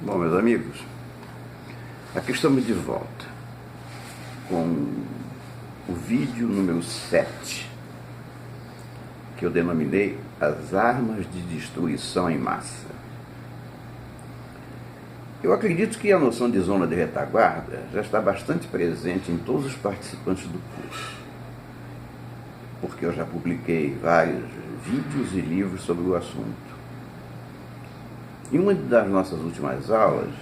Bom, meus amigos, aqui estamos de volta com o vídeo número 7, que eu denominei As Armas de Destruição em Massa. Eu acredito que a noção de zona de retaguarda já está bastante presente em todos os participantes do curso, porque eu já publiquei vários vídeos e livros sobre o assunto. Em uma das nossas últimas aulas,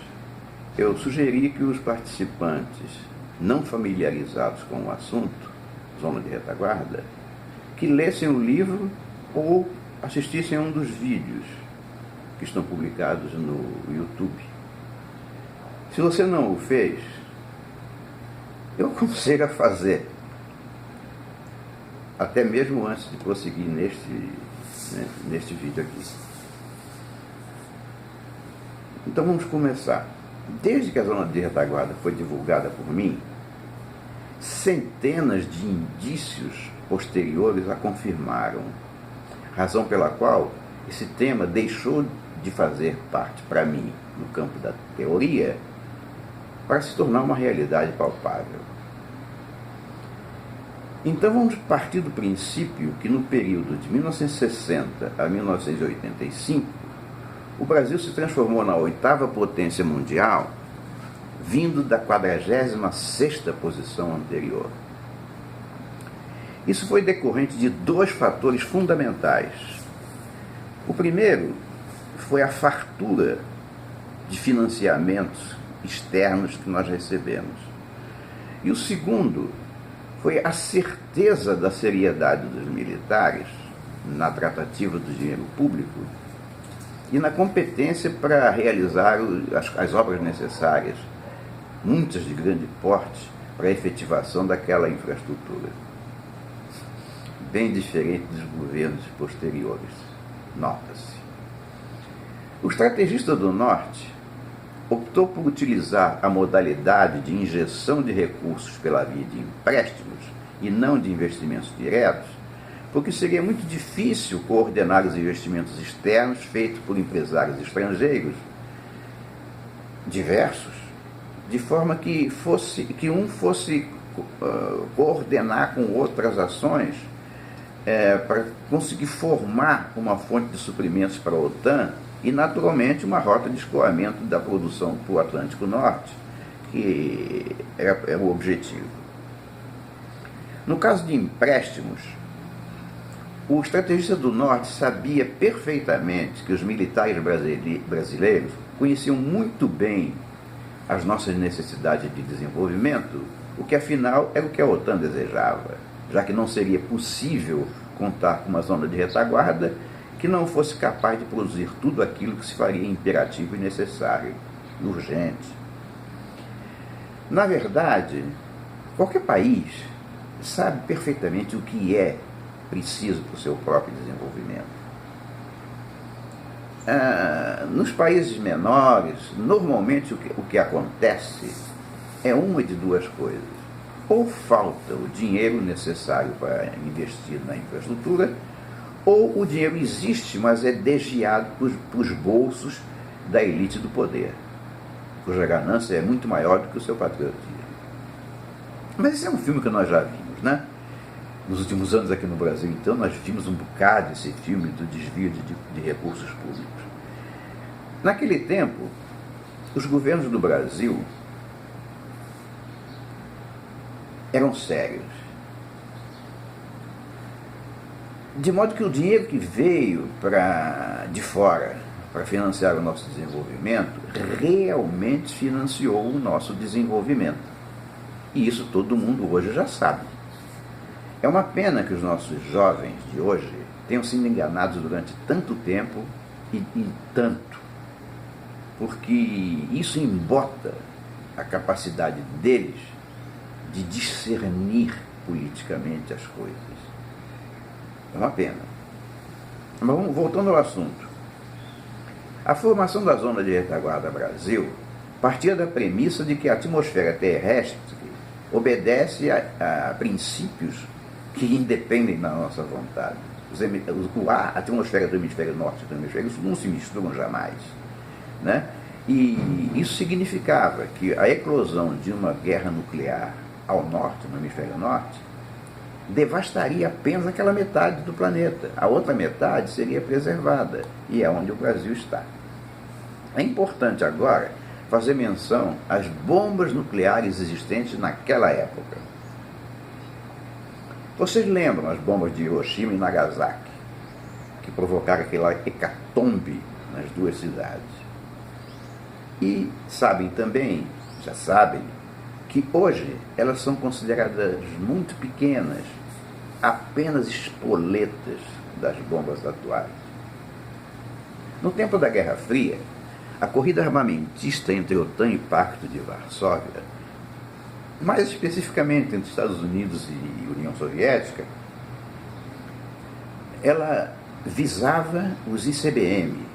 eu sugeri que os participantes não familiarizados com o assunto, zona de retaguarda, que lessem o livro ou assistissem a um dos vídeos que estão publicados no YouTube. Se você não o fez, eu aconselho a fazer, até mesmo antes de prosseguir neste vídeo aqui. Então vamos começar. Desde que a zona de retaguarda foi divulgada por mim, centenas de indícios posteriores a confirmaram, razão pela qual esse tema deixou de fazer parte, para mim, no campo da teoria, para se tornar uma realidade palpável. Então vamos partir do princípio que no período de 1960 a 1985, o Brasil se transformou na 8ª potência mundial, vindo da 46ª posição anterior. Isso foi decorrente de dois fatores fundamentais. O primeiro foi a fartura de financiamentos externos que nós recebemos. E o segundo foi a certeza da seriedade dos militares na tratativa do dinheiro público e na competência para realizar as obras necessárias, muitas de grande porte, para a efetivação daquela infraestrutura. Bem diferente dos governos posteriores, nota-se. O estrategista do Norte optou por utilizar a modalidade de injeção de recursos pela via de empréstimos e não de investimentos diretos, porque seria muito difícil coordenar os investimentos externos feitos por empresários estrangeiros diversos, de forma que um fosse coordenar com outras ações para conseguir formar uma fonte de suprimentos para a OTAN e, naturalmente, uma rota de escoamento da produção para o Atlântico Norte, que era o objetivo. No caso de empréstimos, o estrategista do Norte sabia perfeitamente que os militares brasileiros conheciam muito bem as nossas necessidades de desenvolvimento, o que afinal era o que a OTAN desejava, já que não seria possível contar com uma zona de retaguarda que não fosse capaz de produzir tudo aquilo que se faria imperativo e necessário, urgente. Na verdade, qualquer país sabe perfeitamente o que é preciso para o seu próprio desenvolvimento. Nos países menores, normalmente o que acontece é uma de duas coisas. Ou falta o dinheiro necessário para investir na infraestrutura, ou o dinheiro existe, mas é desviado para os bolsos da elite do poder, cuja ganância é muito maior do que o seu patriotismo. Mas esse é um filme que nós já vimos, né? Nos últimos anos aqui no Brasil, então, nós vimos um bocado esse filme do desvio de recursos públicos. Naquele tempo, os governos do Brasil eram sérios. De modo que o dinheiro que veio de fora para financiar o nosso desenvolvimento realmente financiou o nosso desenvolvimento. E isso todo mundo hoje já sabe. É uma pena que os nossos jovens de hoje tenham sido enganados durante tanto tempo e tanto, porque isso embota a capacidade deles de discernir politicamente as coisas. É uma pena. Mas voltando ao assunto. A formação da Zona de Retaguarda Brasil partia da premissa de que a atmosfera terrestre obedece a princípios que independem da nossa vontade. A atmosfera do hemisfério norte e do hemisfério sul não se misturam jamais, né? E isso significava que a eclosão de uma guerra nuclear ao norte, no hemisfério norte, devastaria apenas aquela metade do planeta. A outra metade seria preservada, e é onde o Brasil está. É importante agora fazer menção às bombas nucleares existentes naquela época. Vocês lembram as bombas de Hiroshima e Nagasaki, que provocaram aquela hecatombe nas duas cidades? E sabem também, já sabem, que hoje elas são consideradas muito pequenas, apenas espoletas das bombas atuais. No tempo da Guerra Fria, a corrida armamentista entre a OTAN e Pacto de Varsóvia, mais especificamente entre Estados Unidos e União Soviética, ela visava os ICBM,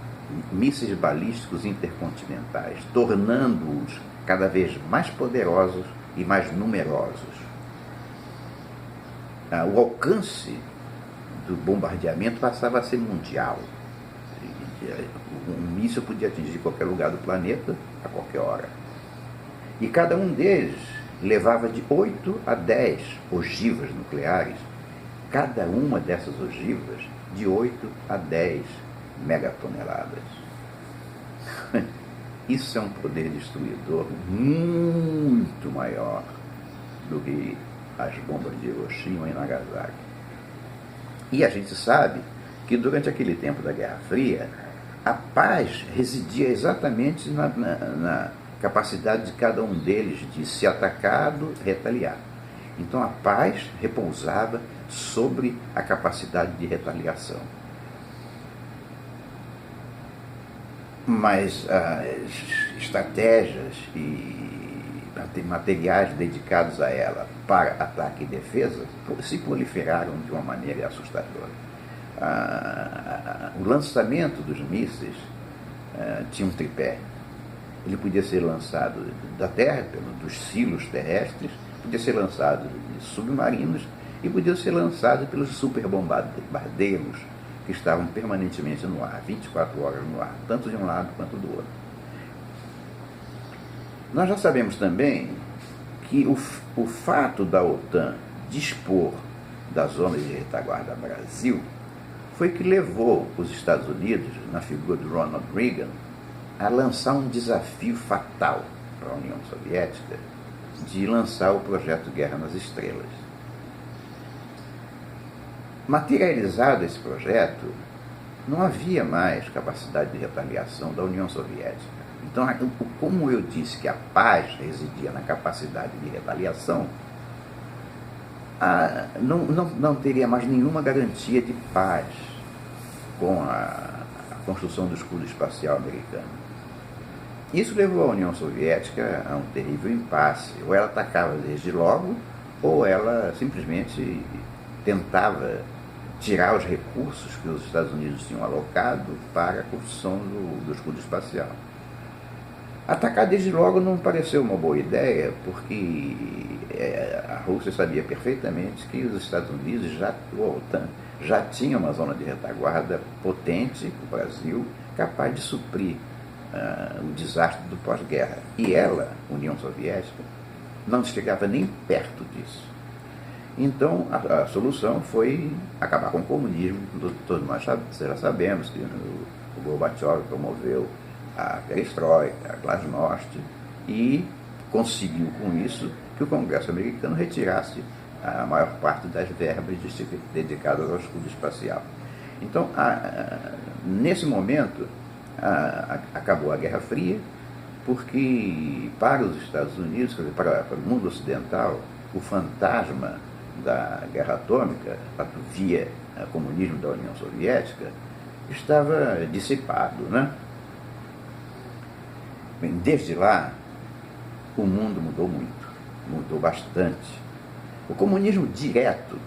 mísseis balísticos intercontinentais, tornando-os cada vez mais poderosos e mais numerosos. O alcance do bombardeamento passava a ser mundial. Um míssil podia atingir qualquer lugar do planeta a qualquer hora. E cada um deles levava de 8 a 10 ogivas nucleares, cada uma dessas ogivas de 8 a 10 megatoneladas. Isso é um poder destruidor muito maior do que as bombas de Hiroshima e Nagasaki. E a gente sabe que durante aquele tempo da Guerra Fria, a paz residia exatamente na capacidade de cada um deles de, se atacado, retaliar. Então a paz repousava sobre a capacidade de retaliação. Mas as estratégias e materiais dedicados a ela para ataque e defesa se proliferaram de uma maneira assustadora. O lançamento dos mísseis tinha um tripé. Ele podia ser lançado da terra, dos silos terrestres, podia ser lançado de submarinos e podia ser lançado pelos superbombardeiros que estavam permanentemente no ar, 24 horas no ar, tanto de um lado quanto do outro. Nós já sabemos também que o fato da OTAN dispor da zona de retaguarda Brasil foi que levou os Estados Unidos, na figura de Ronald Reagan, a lançar um desafio fatal para a União Soviética de lançar o projeto Guerra nas Estrelas. Materializado esse projeto, não havia mais capacidade de retaliação da União Soviética. Então, como eu disse que a paz residia na capacidade de retaliação, não teria mais nenhuma garantia de paz com a construção do escudo espacial americano. Isso levou a União Soviética a um terrível impasse. Ou ela atacava desde logo, ou ela simplesmente tentava tirar os recursos que os Estados Unidos tinham alocado para a construção do escudo espacial. Atacar desde logo não pareceu uma boa ideia, porque a Rússia sabia perfeitamente que os Estados Unidos, a OTAN, já tinha uma zona de retaguarda potente, o Brasil, capaz de suprir o desastre do pós-guerra. E ela, União Soviética, não chegava nem perto disso. Então, a solução foi acabar com o comunismo. Todos nós já sabemos que o Gorbachev promoveu a perestroika, a glasnost, e conseguiu com isso que o Congresso americano retirasse a maior parte das verbas dedicadas ao escudo espacial. Então, nesse momento, acabou a Guerra Fria, porque para os Estados Unidos, para o mundo ocidental, o fantasma da guerra atômica, via comunismo da União Soviética, estava dissipado, né? Bem, desde lá, o mundo mudou muito, mudou bastante. O comunismo direto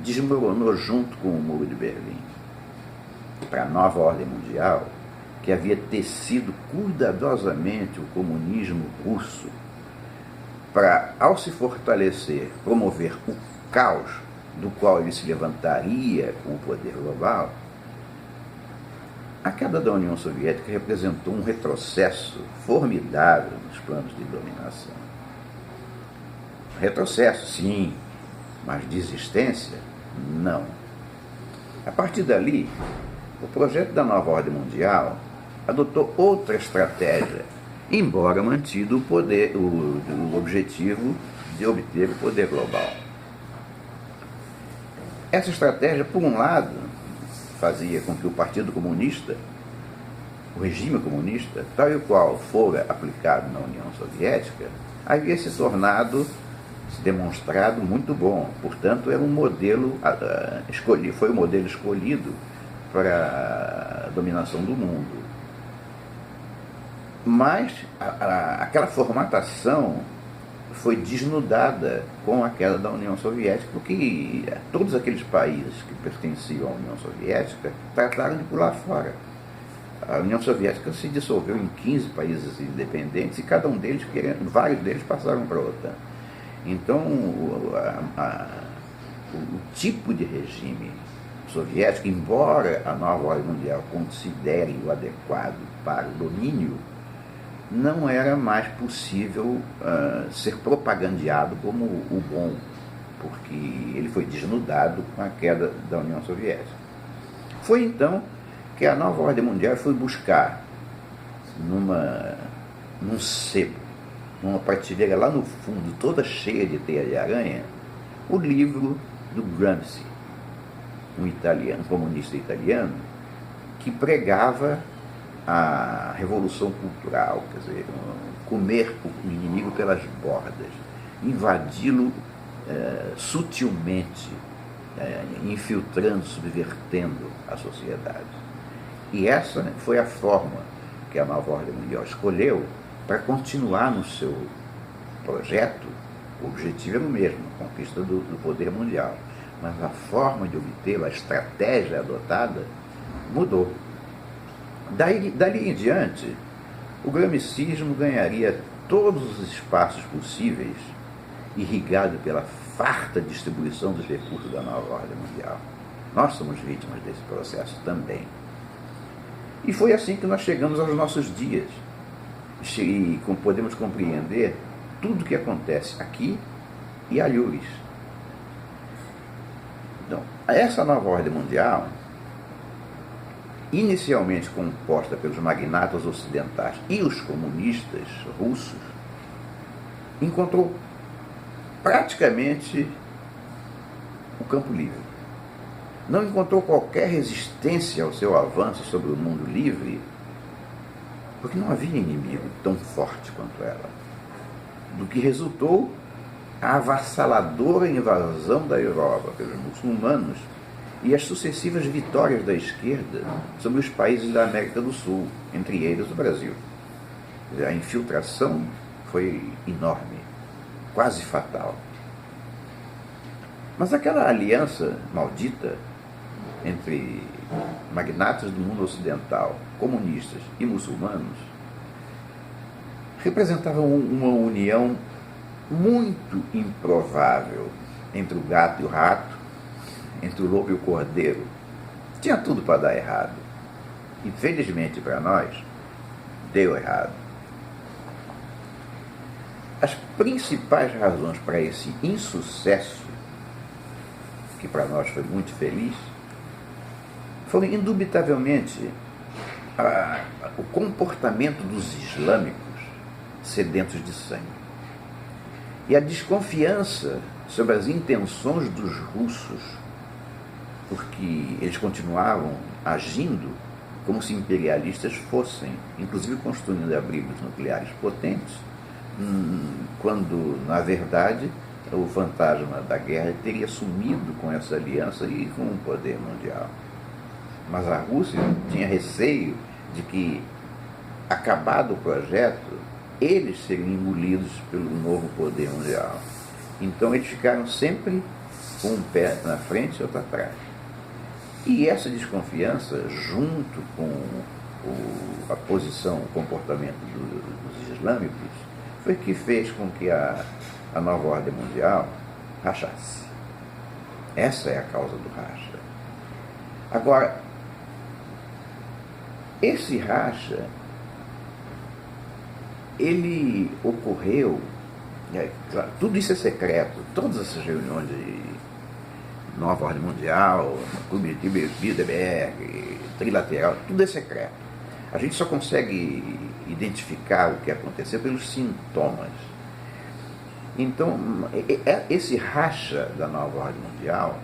desmoronou junto com o Muro de Berlim. Para a nova ordem mundial, que havia tecido cuidadosamente o comunismo russo, para, ao se fortalecer, promover o caos do qual ele se levantaria com o poder global, A queda da União Soviética representou um retrocesso formidável nos planos de dominação. Retrocesso, sim, mas desistência, não. A partir dali, o projeto da nova ordem mundial adotou outra estratégia, embora mantido o objetivo de obter o poder global. Essa estratégia, por um lado, fazia com que o Partido Comunista, o regime comunista, tal e qual fora aplicado na União Soviética, havia se demonstrado muito bom. Portanto, era um modelo foi o modelo escolhido para a dominação do mundo. Mas aquela formatação foi desnudada com a queda da União Soviética, porque todos aqueles países que pertenciam à União Soviética trataram de pular fora. A União Soviética se dissolveu em 15 países independentes e cada um deles, vários deles passaram para a OTAN. Então, o tipo de regime soviético, embora a nova ordem mundial considere o adequado para o domínio, não era mais possível ser propagandeado como o bom, porque ele foi desnudado com a queda da União Soviética. Foi então que a nova ordem mundial foi buscar num sebo, numa prateleira lá no fundo, toda cheia de teia de aranha, o livro do Gramsci, um comunista italiano, que pregava a revolução cultural, quer dizer, comer o inimigo pelas bordas, invadi-lo sutilmente, infiltrando, subvertendo a sociedade. E essa foi a forma que a nova ordem mundial escolheu para continuar no seu projeto. O objetivo era o mesmo, a conquista do poder mundial, mas a forma de obtê-lo, a estratégia adotada, mudou. Dali em diante, o gramscismo ganharia todos os espaços possíveis, irrigado pela farta distribuição dos recursos da nova ordem mundial. Nós somos vítimas desse processo também. E foi assim que nós chegamos aos nossos dias. E podemos compreender tudo o que acontece aqui e alhures. Então, essa nova ordem mundial, inicialmente composta pelos magnatas ocidentais e os comunistas russos, encontrou praticamente o campo livre. Não encontrou qualquer resistência ao seu avanço sobre o mundo livre, porque não havia inimigo tão forte quanto ela. Do que resultou a avassaladora invasão da Europa pelos muçulmanos e as sucessivas vitórias da esquerda sobre os países da América do Sul, entre eles o Brasil. A infiltração foi enorme, quase fatal. Mas aquela aliança maldita entre magnatas do mundo ocidental, comunistas e muçulmanos, representava uma união muito improvável entre o gato e o rato, entre o lobo e o cordeiro. Tinha tudo para dar errado. Infelizmente para nós, deu errado. As principais razões para esse insucesso, que para nós foi muito feliz, foram indubitavelmente o comportamento dos islâmicos sedentos de sangue e a desconfiança sobre as intenções dos russos, porque eles continuavam agindo como se imperialistas fossem, inclusive construindo abrigos nucleares potentes, quando, na verdade, o fantasma da guerra teria sumido com essa aliança e com o poder mundial. Mas a Rússia tinha receio de que, acabado o projeto, eles seriam engolidos pelo novo poder mundial. Então eles ficaram sempre com um pé na frente e outro atrás. E essa desconfiança, junto com a posição, o comportamento dos islâmicos, foi que fez com que a nova ordem mundial rachasse. Essa é a causa do racha. Agora, Esse racha, ele ocorreu, claro, tudo isso é secreto, todas essas reuniões de Nova Ordem Mundial, Clube de Bilderberg, Trilateral, tudo é secreto. A gente só consegue identificar o que aconteceu pelos sintomas. Então, esse racha da Nova Ordem Mundial,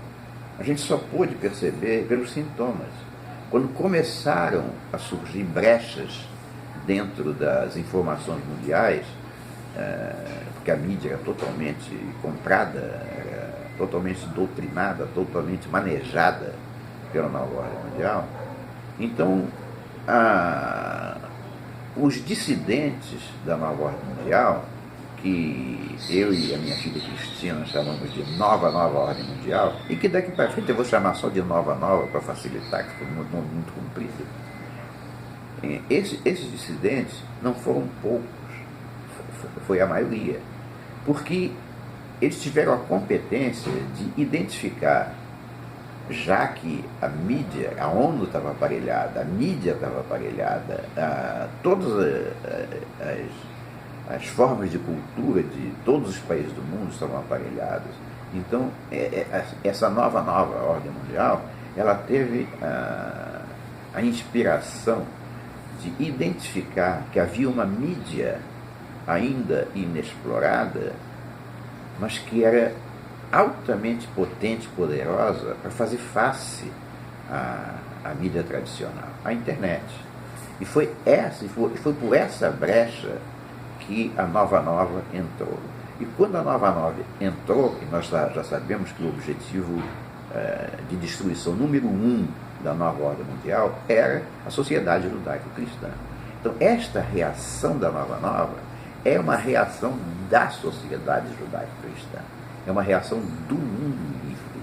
a gente só pôde perceber pelos sintomas. Quando começaram a surgir brechas dentro das informações mundiais, porque a mídia era totalmente comprada, era totalmente doutrinada, totalmente manejada pela Nova Ordem Mundial, então os dissidentes da Nova Ordem Mundial, que eu e a minha filha Cristina chamamos de Nova Ordem Mundial, e que daqui para frente eu vou chamar só de Nova para facilitar, que foi muito comprido. Esses dissidentes não foram poucos, foi a maioria, porque eles tiveram a competência de identificar, já que a mídia, a ONU estava aparelhada, a mídia estava aparelhada, todas as formas de cultura de todos os países do mundo estavam aparelhadas. Então, essa nova ordem mundial, ela teve a inspiração de identificar que havia uma mídia ainda inexplorada, mas que era altamente potente, poderosa para fazer face à mídia tradicional, à internet. E foi por essa brecha que a Nova entrou. E quando a Nova entrou, e nós já sabemos que o objetivo de destruição número 1 da Nova Ordem Mundial era a sociedade judaico-cristã. Então, esta reação da Nova é uma reação da sociedade judaico-cristã. É uma reação do mundo livre.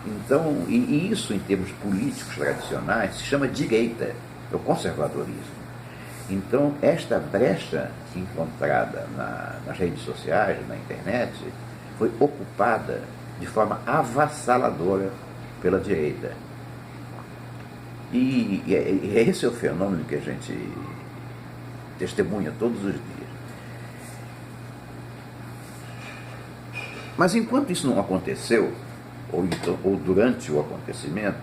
Então, e isso, em termos políticos tradicionais, se chama direita, é o conservadorismo. Então, esta brecha encontrada nas redes sociais, na internet, foi ocupada de forma avassaladora pela direita. E esse é o fenômeno que a gente testemunha todos os dias. Mas enquanto isso não aconteceu, ou durante o acontecimento,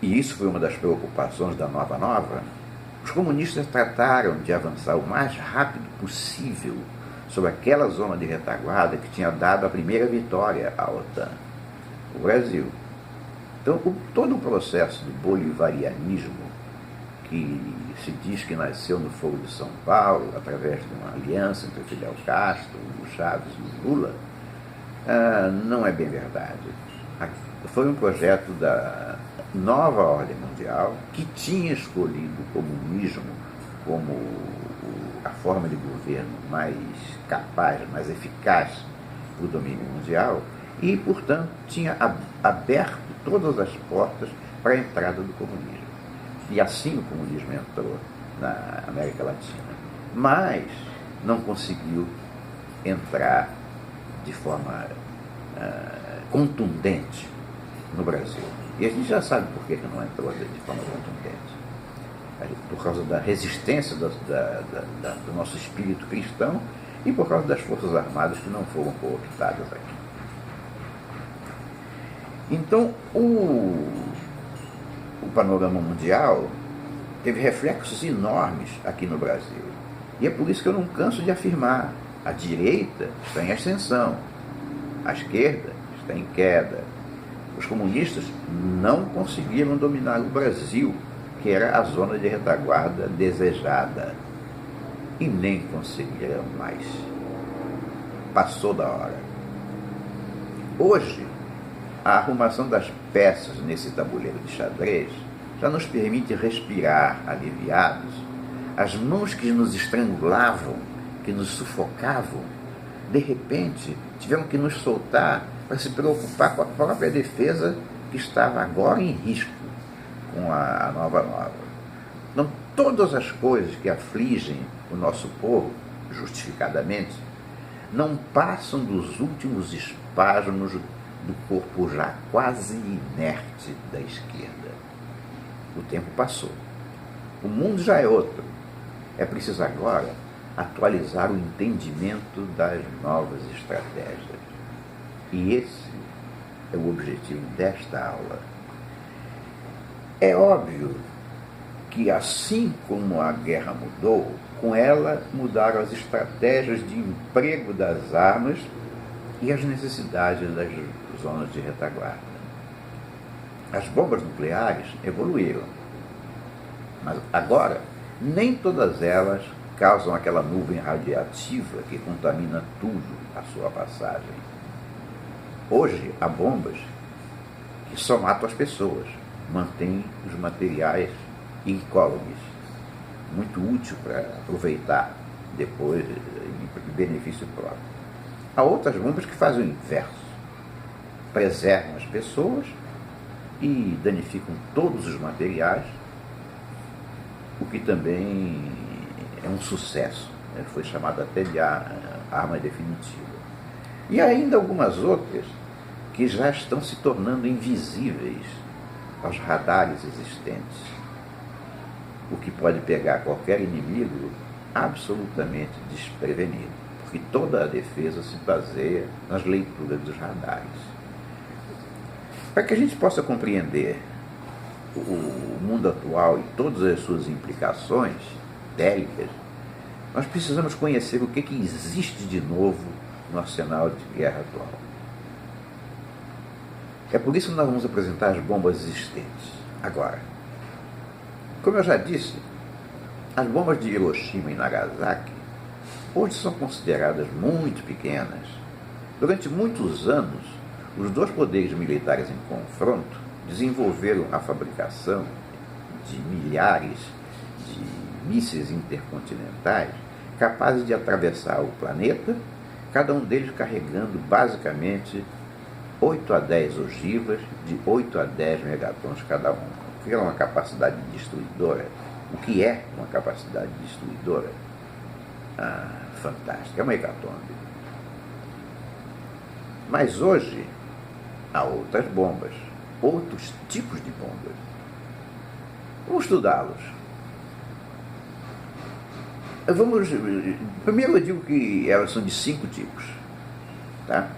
e isso foi uma das preocupações da Nova, os comunistas trataram de avançar o mais rápido possível sobre aquela zona de retaguarda que tinha dado a primeira vitória à OTAN, o Brasil. Então, todo o processo do bolivarianismo, que se diz que nasceu no Foro de São Paulo, através de uma aliança entre Fidel Castro, o Chaves e o Lula, não é bem verdade. Foi um projeto da Nova Ordem Mundial, que tinha escolhido o comunismo como a forma de governo mais capaz, mais eficaz para o domínio mundial, e, portanto, tinha aberto todas as portas para a entrada do comunismo. E assim o comunismo entrou na América Latina. Mas não conseguiu entrar de forma contundente no Brasil. E a gente já sabe por que não entrou de forma contundente. Por causa da resistência do nosso espírito cristão e por causa das forças armadas que não foram cooptadas aqui. Então, o panorama mundial teve reflexos enormes aqui no Brasil. E é por isso que eu não canso de afirmar: a direita está em ascensão, a esquerda está em queda. Os comunistas não conseguiram dominar o Brasil, que era a zona de retaguarda desejada. E nem conseguiram mais. Passou da hora. Hoje, a arrumação das peças nesse tabuleiro de xadrez já nos permite respirar aliviados. As mãos que nos estrangulavam, que nos sufocavam, de repente tiveram que nos soltar para se preocupar com a própria defesa, que estava agora em risco com a Nova. Então, todas as coisas que afligem o nosso povo, justificadamente, não passam dos últimos espasmos do corpo já quase inerte da esquerda. O tempo passou. O mundo já é outro. É preciso agora atualizar o entendimento das novas estratégias. E esse é o objetivo desta aula. É óbvio que, assim como a guerra mudou, com ela mudaram as estratégias de emprego das armas e as necessidades das zonas de retaguarda. As bombas nucleares evoluíram, mas agora nem todas elas causam aquela nuvem radiativa que contamina tudo à sua passagem. Hoje há bombas que só matam as pessoas, mantêm os materiais incólumes, muito útil para aproveitar depois em benefício próprio. Há outras bombas que fazem o inverso, preservam as pessoas e danificam todos os materiais, o que também é um sucesso, né? Foi chamado até de arma definitiva. E ainda algumas outras que já estão se tornando invisíveis aos radares existentes, o que pode pegar qualquer inimigo absolutamente desprevenido, porque toda a defesa se baseia nas leituras dos radares. Para que a gente possa compreender o mundo atual e todas as suas implicações bélicas, nós precisamos conhecer o que existe de novo no arsenal de guerra atual. É por isso que nós vamos apresentar as bombas existentes. Agora, como eu já disse, as bombas de Hiroshima e Nagasaki hoje são consideradas muito pequenas. Durante muitos anos, os dois poderes militares em confronto desenvolveram a fabricação de milhares de mísseis intercontinentais capazes de atravessar o planeta, cada um deles carregando basicamente 8 a 10 ogivas de 8 a 10 megatons cada um. O que é uma capacidade destruidora? O que é uma capacidade destruidora? Fantástica, é uma hecatombe. Mas hoje há outras bombas, outros tipos de bombas. Vamos estudá-los. Primeiro eu digo que elas são de 5 tipos. Tá?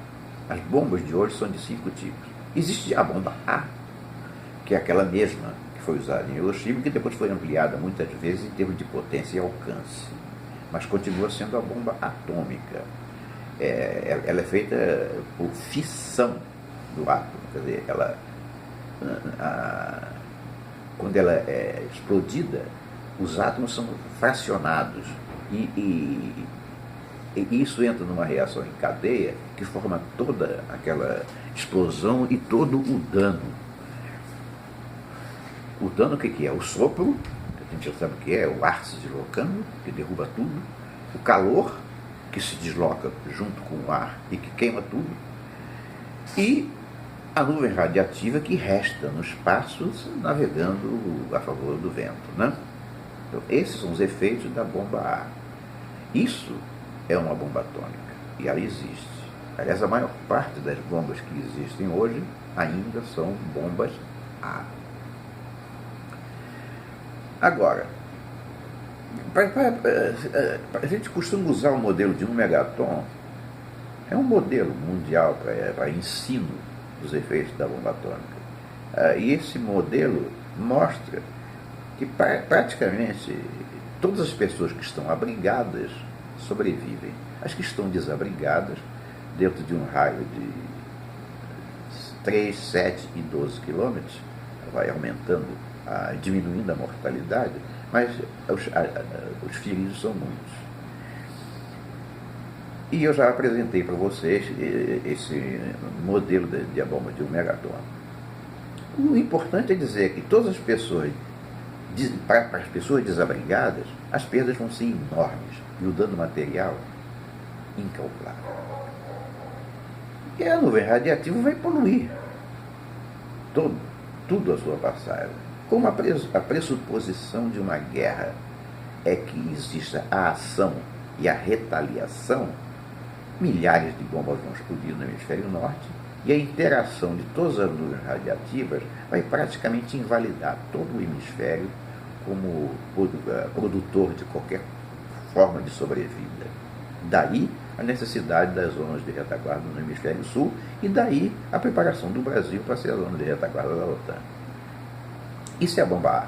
As bombas de hoje são de 5 tipos. Existe a bomba A, que é aquela mesma que foi usada em Hiroshima, que depois foi ampliada muitas vezes em termos de potência e alcance, mas continua sendo a bomba atômica. Ela é feita por fissão do átomo, quer dizer, quando ela é explodida, os átomos são fracionados e isso entra numa reação em cadeia que forma toda aquela explosão e todo o dano. O dano, o que é? O sopro, que a gente já sabe o que é, o ar se deslocando, que derruba tudo, o calor, que se desloca junto com o ar e que queima tudo, e a nuvem radiativa que resta no espaço navegando a favor do vento, né? Então, esses são os efeitos da bomba A. Isso é uma bomba atômica, e ela existe. Aliás, a maior parte das bombas que existem hoje ainda são bombas A. Agora, a gente costuma usar o modelo de 1 megaton, é um modelo mundial para ensino dos efeitos da bomba atômica. E esse modelo mostra que praticamente todas as pessoas que estão abrigadas sobrevivem. As que estão desabrigadas, dentro de um raio de 3, 7 e 12 quilômetros, vai aumentando, diminuindo a mortalidade, mas os feridos são muitos. E eu já apresentei para vocês esse modelo de bomba de 1 megaton. O importante é dizer que todas as pessoas, para as pessoas desabrigadas, as perdas vão ser enormes e o dano material incalculável. E a nuvem radiativa vai poluir tudo a sua passagem. Como a pressuposição de uma guerra é que exista a ação e a retaliação, milhares de bombas vão explodir no hemisfério norte E a interação de todas as nuvens radiativas vai praticamente invalidar todo o hemisfério como produtor de qualquer forma de sobrevida. Daí a necessidade das zonas de retaguarda no hemisfério sul e daí a preparação do Brasil para ser a zona de retaguarda da OTAN. Isso é a bomba A.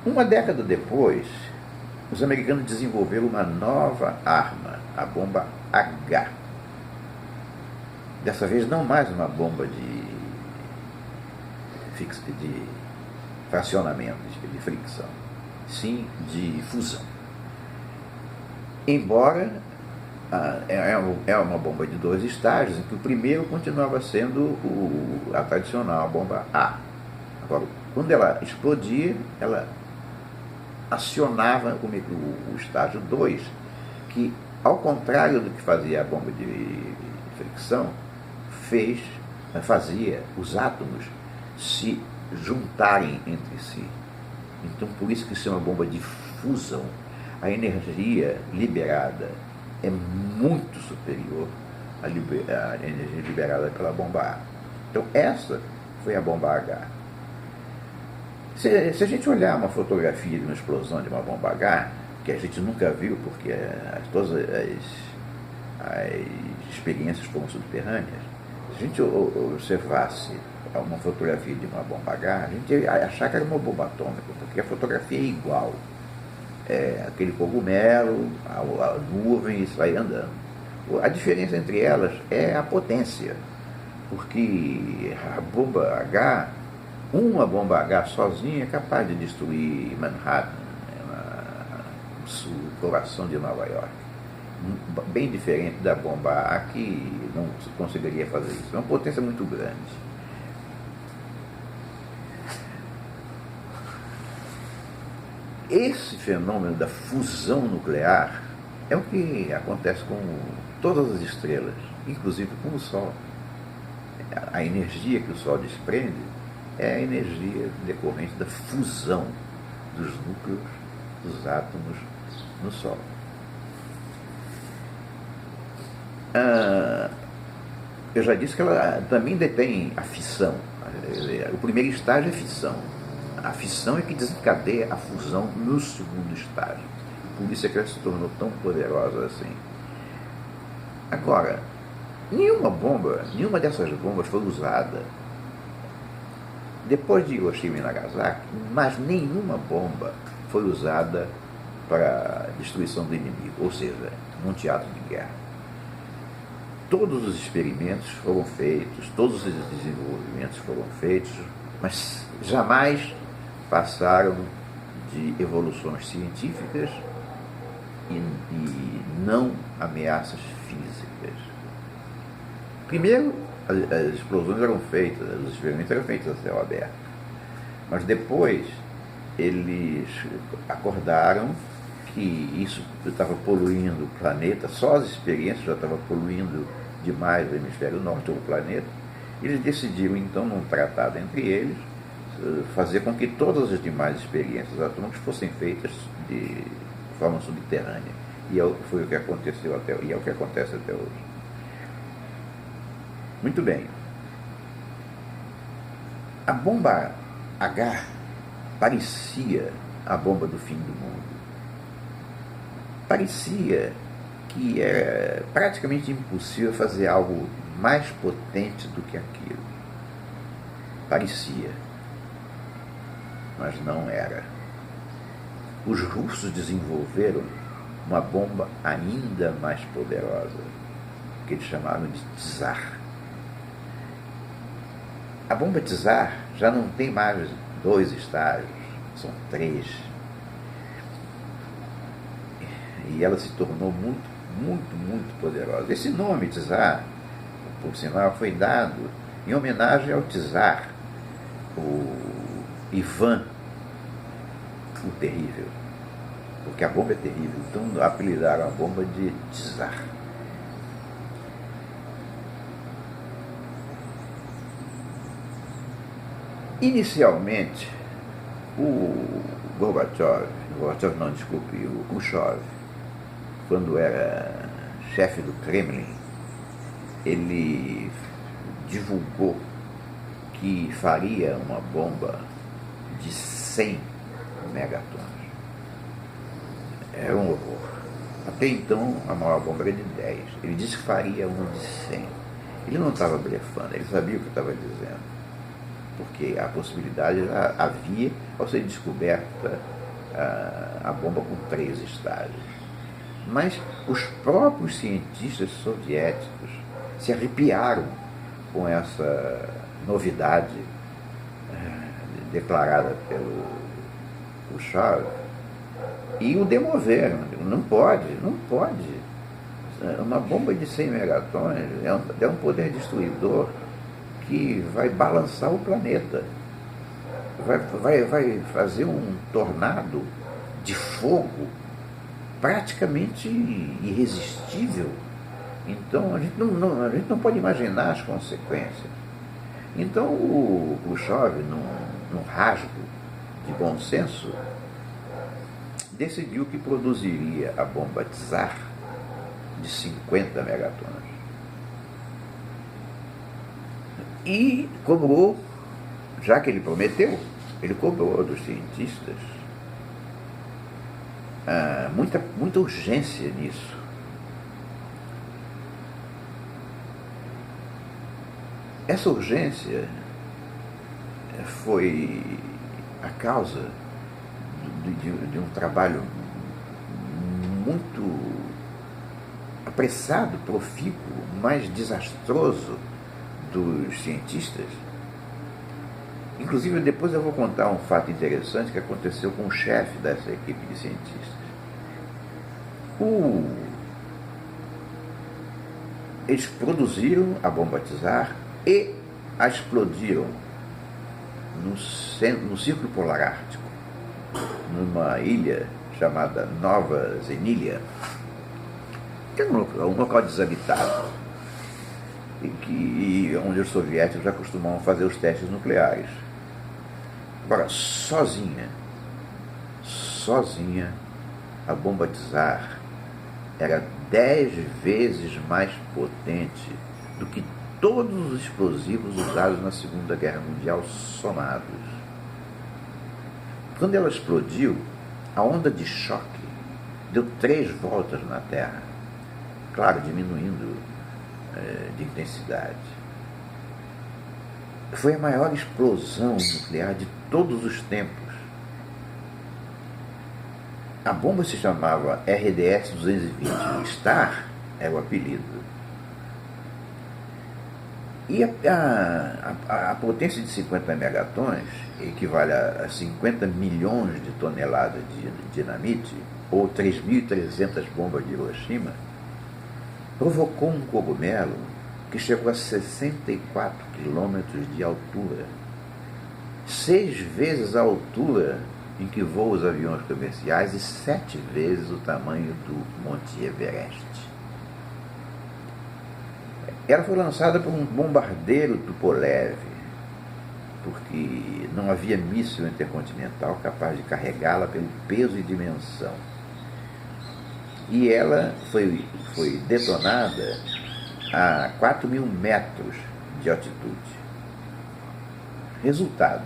Uma década depois, os americanos desenvolveram uma nova arma, a bomba H. Dessa vez não mais uma bomba de fracionamento, de fricção, sim de fusão. Embora é uma bomba de 2 estágios, em que o primeiro continuava sendo a tradicional, a bomba A. Agora, quando ela explodia, ela acionava o estágio 2, que, ao contrário do que fazia a bomba de fricção, fazia os átomos se juntarem entre si. Então, por isso que isso é uma bomba de fusão. A energia liberada é muito superior à energia liberada pela bomba A. Então, essa foi a bomba H. Se a gente olhar uma fotografia de uma explosão de uma bomba H, que a gente nunca viu, porque todas as experiências foram subterrâneas, se a gente observasse uma fotografia de uma bomba H, a gente ia achar que era uma bomba atômica, porque a fotografia é igual. Aquele cogumelo, a nuvem, isso vai andando. A diferença entre elas é a potência, porque a bomba H, uma bomba H sozinha é capaz de destruir Manhattan, o coração de Nova York. Bem diferente da bomba A, que não conseguiria fazer isso. É uma potência muito grande. Esse fenômeno da fusão nuclear é o que acontece com todas as estrelas, inclusive com o Sol. A energia que o Sol desprende é a energia decorrente da fusão dos núcleos dos átomos no Sol. Eu já disse que ela também detém a fissão. O primeiro estágio é fissão. A fissão é que desencadeia a fusão no segundo estágio. Por isso é que ela se tornou tão poderosa assim. Agora, nenhuma dessas bombas foi usada. Depois de Hiroshima e Nagasaki, mas nenhuma bomba foi usada para destruição do inimigo, ou seja, num teatro de guerra. Todos os experimentos foram feitos, todos os desenvolvimentos foram feitos, mas jamais passaram de evoluções científicas e não ameaças físicas. Primeiro, as explosões eram feitas, os experimentos eram feitos a céu aberto. Mas depois, eles acordaram que isso estava poluindo o planeta, só as experiências já estavam poluindo demais o hemisfério norte, ou o planeta. Eles decidiram, então, num tratado entre eles, fazer com que todas as demais experiências atômicas fossem feitas de forma subterrânea. E foi o que aconteceu e é o que acontece até hoje. Muito bem. A bomba H parecia a bomba do fim do mundo. Parecia que era praticamente impossível fazer algo mais potente do que aquilo. Parecia, mas não era. Os russos desenvolveram uma bomba ainda mais poderosa, que eles chamaram de Tsar. A bomba Tsar já não tem mais 2 estágios, são 3. E ela se tornou muito, muito, muito poderosa. Esse nome Tsar, por sinal, foi dado em homenagem ao Tsar, o Ivan o Terrível, porque a bomba é terrível, então apelidaram a bomba de Tsar. Inicialmente, o Khrushchev, quando era chefe do Kremlin, ele divulgou que faria uma bomba de 100 megatons. Era um horror. Até então, a maior bomba era de 10. Ele disse que faria uma de 100. Ele não estava blefando, ele sabia o que estava dizendo. Porque a possibilidade havia, ao ser descoberta a bomba com 3 estágios. Mas os próprios cientistas soviéticos se arrepiaram com essa novidade declarada pelo Khrushchev e o demoveram. Não pode. Uma bomba de 100 megatons é um poder destruidor que vai balançar o planeta. Vai fazer um tornado de fogo praticamente irresistível. Então a gente não pode imaginar as consequências. Então o Khrushchev, num rasgo de bom senso, decidiu que produziria a bomba Tsar de 50 megatons. E cobrou, já que ele prometeu, ele cobrou dos cientistas muita urgência nisso. Essa urgência foi a causa de um trabalho muito apressado, profícuo, mas desastroso dos cientistas. Inclusive, depois eu vou contar um fato interessante que aconteceu com o chefe dessa equipe de cientistas. Eles produziram a bomba Tsar e a explodiram no Círculo Polar Ártico, numa ilha chamada Nova Zemilha, que é um local desabitado, onde os soviéticos já costumavam fazer os testes nucleares. Agora, sozinha, a bomba Tsar era 10 vezes mais potente do que todos os explosivos usados na Segunda Guerra Mundial somados. Quando ela explodiu, a onda de choque deu 3 voltas na Terra, claro, diminuindo de intensidade. Foi a maior explosão nuclear de todos os tempos. A bomba se chamava RDS-220, Star é o apelido. E a potência de 50 megatons equivale a 50 milhões de toneladas de dinamite, ou 3.300 bombas de Hiroshima, provocou um cogumelo que chegou a 64 quilômetros de altura, 6 vezes a altura em que voam os aviões comerciais e 7 vezes o tamanho do Monte Everest. Ela foi lançada por um bombardeiro Tupolev, porque não havia míssil intercontinental capaz de carregá-la pelo peso e dimensão. E ela foi detonada a 4.000 metros de altitude. Resultado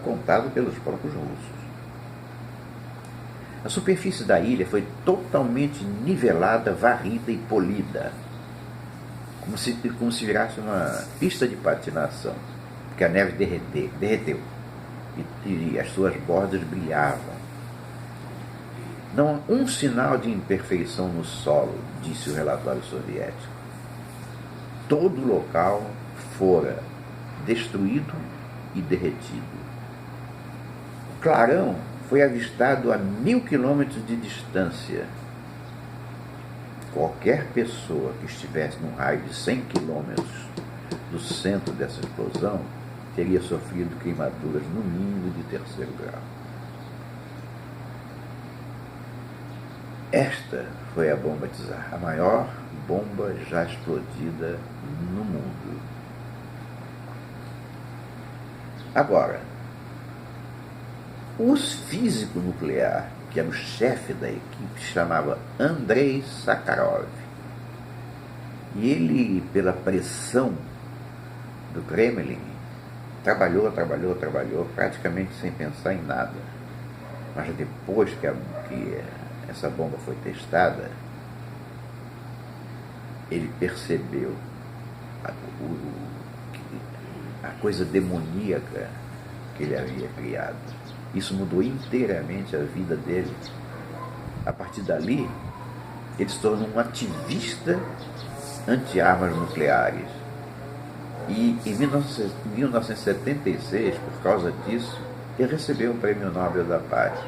contado pelos próprios russos. A superfície da ilha foi totalmente nivelada, varrida e polida, como se virasse uma pista de patinação, porque a neve derreteu e as suas bordas brilhavam. Não há um sinal de imperfeição no solo, disse o relatório soviético. Todo o local fora destruído e derretido. O clarão foi avistado a 1.000 quilômetros de distância. Qualquer pessoa que estivesse num raio de 100 quilômetros do centro dessa explosão teria sofrido queimaduras no mínimo de 3º grau. Esta foi a bomba Tsar, a maior bomba já explodida no mundo. Agora, o físico nuclear, que era o chefe da equipe, se chamava Andrei Sakharov. E ele, pela pressão do Kremlin, trabalhou, praticamente sem pensar em nada. Mas depois que essa bomba foi testada, ele percebeu a coisa demoníaca que ele havia criado. Isso mudou inteiramente a vida dele. A partir dali, ele se tornou um ativista anti-armas nucleares. E em 1976, por causa disso, ele recebeu o Prêmio Nobel da Paz.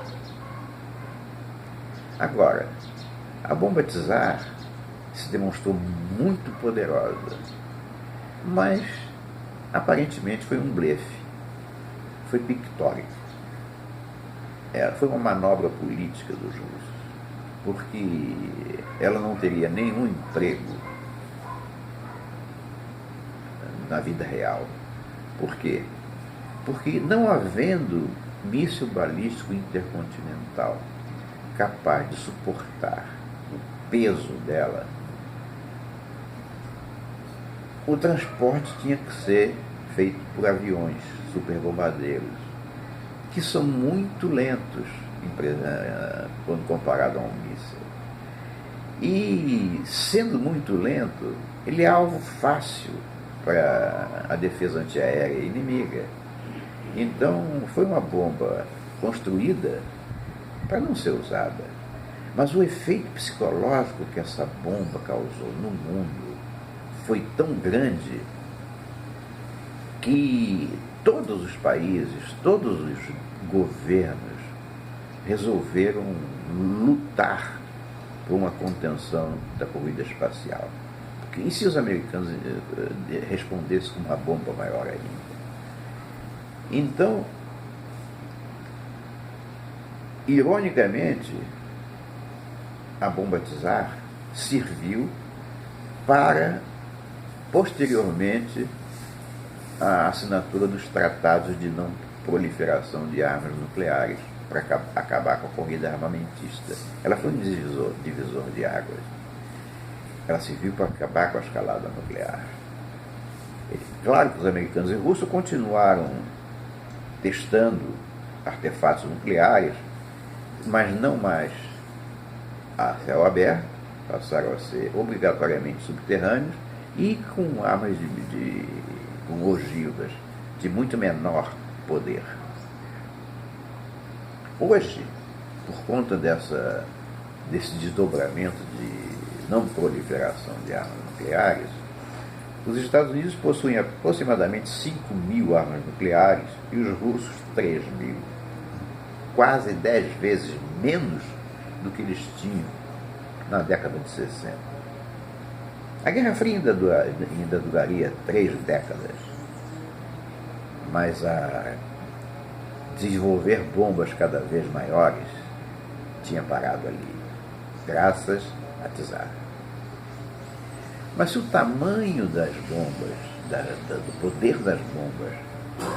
Agora, a bomba Tsar se demonstrou muito poderosa, mas aparentemente foi um blefe, foi pictórico. Foi uma manobra política dos russos, porque ela não teria nenhum emprego na vida real. Por quê? Porque não havendo míssil balístico intercontinental capaz de suportar o peso dela, o transporte tinha que ser feito por aviões superbombardeiros, que são muito lentos quando comparado a um míssil. E, sendo muito lento, ele é alvo fácil para a defesa antiaérea inimiga. Então, foi uma bomba construída para não ser usada. Mas o efeito psicológico que essa bomba causou no mundo foi tão grande que todos os países, todos os governos resolveram lutar por uma contenção da corrida espacial. E se os americanos respondessem com uma bomba maior ainda? Então, ironicamente, a bomba Tsar serviu para, posteriormente, a assinatura dos tratados de não proliferação de armas nucleares para acabar com a corrida armamentista. Ela foi um divisor de águas. Ela serviu para acabar com a escalada nuclear. Claro que os americanos e russos continuaram testando artefatos nucleares, mas não mais a céu aberto, passaram a ser obrigatoriamente subterrâneos e com armas com ogivas de muito menor poder. Hoje, por conta desse desdobramento de não proliferação de armas nucleares, os Estados Unidos possuem aproximadamente 5.000 armas nucleares e os russos 3.000. Quase 10 vezes menos do que eles tinham na década de 60. A Guerra Fria ainda duraria 3 décadas, mas a desenvolver bombas cada vez maiores tinha parado ali, graças a Tsar. Mas se o tamanho das bombas, do poder das bombas,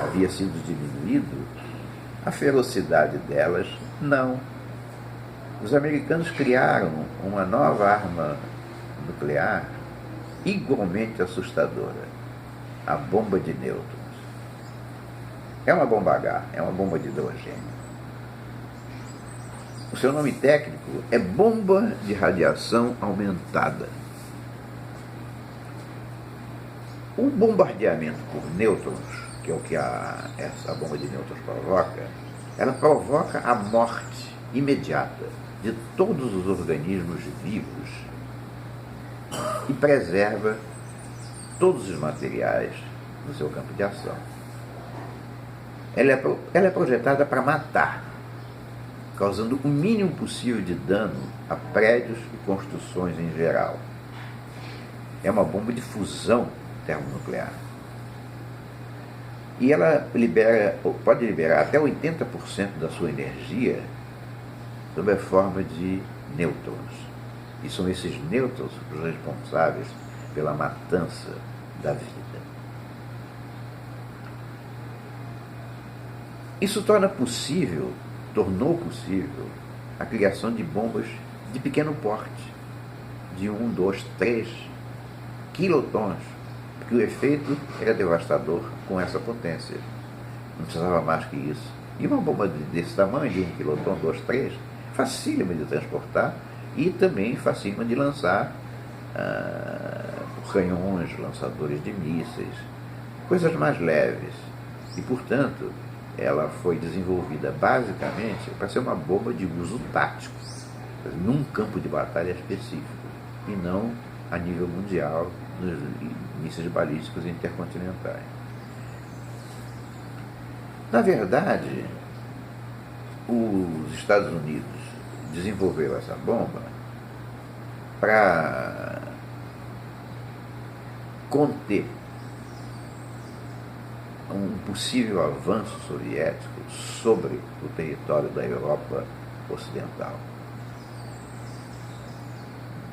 havia sido diminuído, a ferocidade delas não. Os americanos criaram uma nova arma nuclear igualmente assustadora, a bomba de nêutrons. É uma bomba H, é uma bomba de hidrogênio. O seu nome técnico é bomba de radiação aumentada. O bombardeamento por nêutrons, que é o que essa bomba de nêutrons provoca, ela provoca a morte imediata de todos os organismos vivos e preserva todos os materiais no seu campo de ação. Ela é projetada para matar, causando o mínimo possível de dano a prédios e construções em geral. É uma bomba de fusão termonuclear. E ela pode liberar até 80% da sua energia sob a forma de nêutrons. E são esses nêutrons os responsáveis pela matança da vida. Isso tornou possível a criação de bombas de pequeno porte, de 1, 2, 3 quilotons, porque o efeito era devastador com essa potência. Não precisava mais que isso. E uma bomba desse tamanho, de 1 quiloton, 2, 3, facílima de transportar e também facílima de lançar por canhões, lançadores de mísseis, coisas mais leves. E, portanto, ela foi desenvolvida basicamente para ser uma bomba de uso tático, num campo de batalha específico, e não a nível mundial, nos mísseis balísticos intercontinentais. Na verdade, os Estados Unidos desenvolveram essa bomba para conter um possível avanço soviético sobre o território da Europa Ocidental.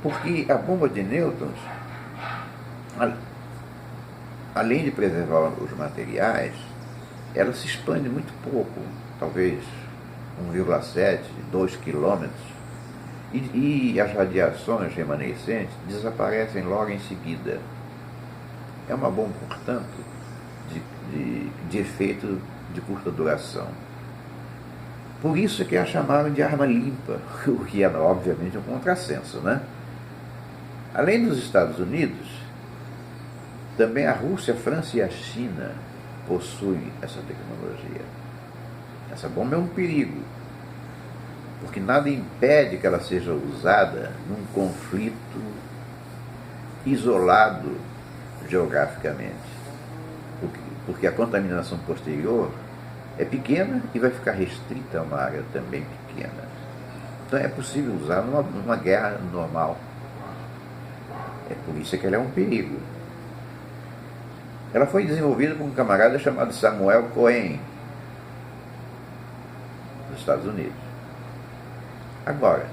Porque a bomba de nêutrons, além de preservar os materiais, ela se expande muito pouco, talvez 1,7, 2 quilômetros, e as radiações remanescentes desaparecem logo em seguida. É uma bomba, portanto, de efeito de curta duração. Por isso é que a chamaram de arma limpa, o que é, obviamente, um contrassenso, né? Além dos Estados Unidos, também a Rússia, a França e a China possuem essa tecnologia. Essa bomba é um perigo, porque nada impede que ela seja usada num conflito isolado geograficamente, porque a contaminação posterior é pequena e vai ficar restrita a uma área também pequena. Então é possível usar numa guerra normal. É por isso que ela é um perigo. Ela foi desenvolvida por um camarada chamado Samuel Cohen, dos Estados Unidos. Agora,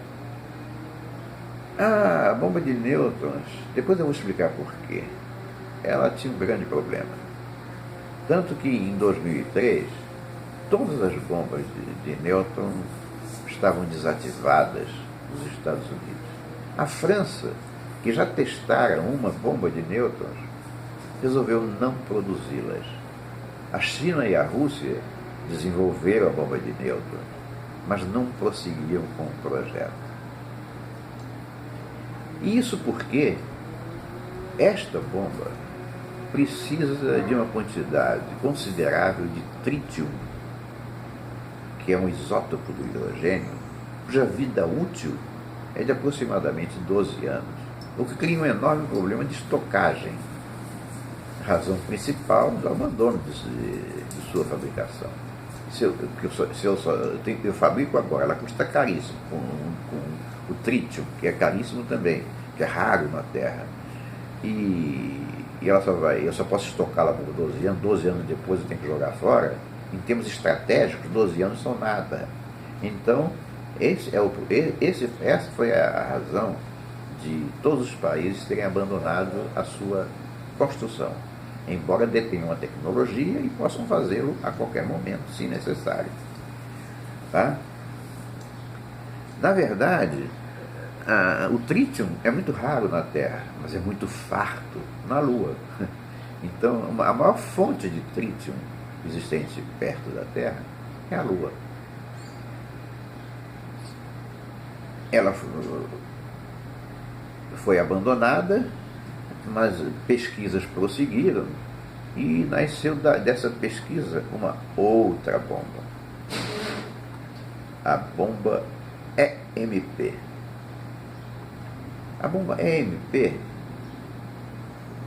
a bomba de nêutrons, depois eu vou explicar por quê. Ela tinha um grande problema. Tanto que em 2003, todas as bombas de nêutrons estavam desativadas nos Estados Unidos. A França, que já testaram uma bomba de nêutrons, resolveu não produzi-las. A China e a Rússia desenvolveram a bomba de nêutrons, mas não prosseguiram com o projeto. E isso porque esta bomba precisa de uma quantidade considerável de trítio, que é um isótopo do hidrogênio, cuja vida útil é de aproximadamente 12 anos, o que cria um enorme problema de estocagem, razão principal do abandono de sua fabricação. Eu fabrico agora, ela custa caríssimo, com o trítio, que é caríssimo também, que é raro na Terra, e eu só posso estocá-la por 12 anos depois eu tenho que jogar fora. Em termos estratégicos, 12 anos são nada. Então, essa foi a razão de todos os países terem abandonado a sua construção, embora detenham a tecnologia e possam fazê-lo a qualquer momento, se necessário. Tá? Na verdade, o trítio é muito raro na Terra, mas é muito farto na Lua. Então, a maior fonte de trítio existente perto da Terra é a Lua. Ela foi abandonada, mas pesquisas prosseguiram e nasceu dessa pesquisa uma outra bomba. A bomba EMP. A bomba EMP,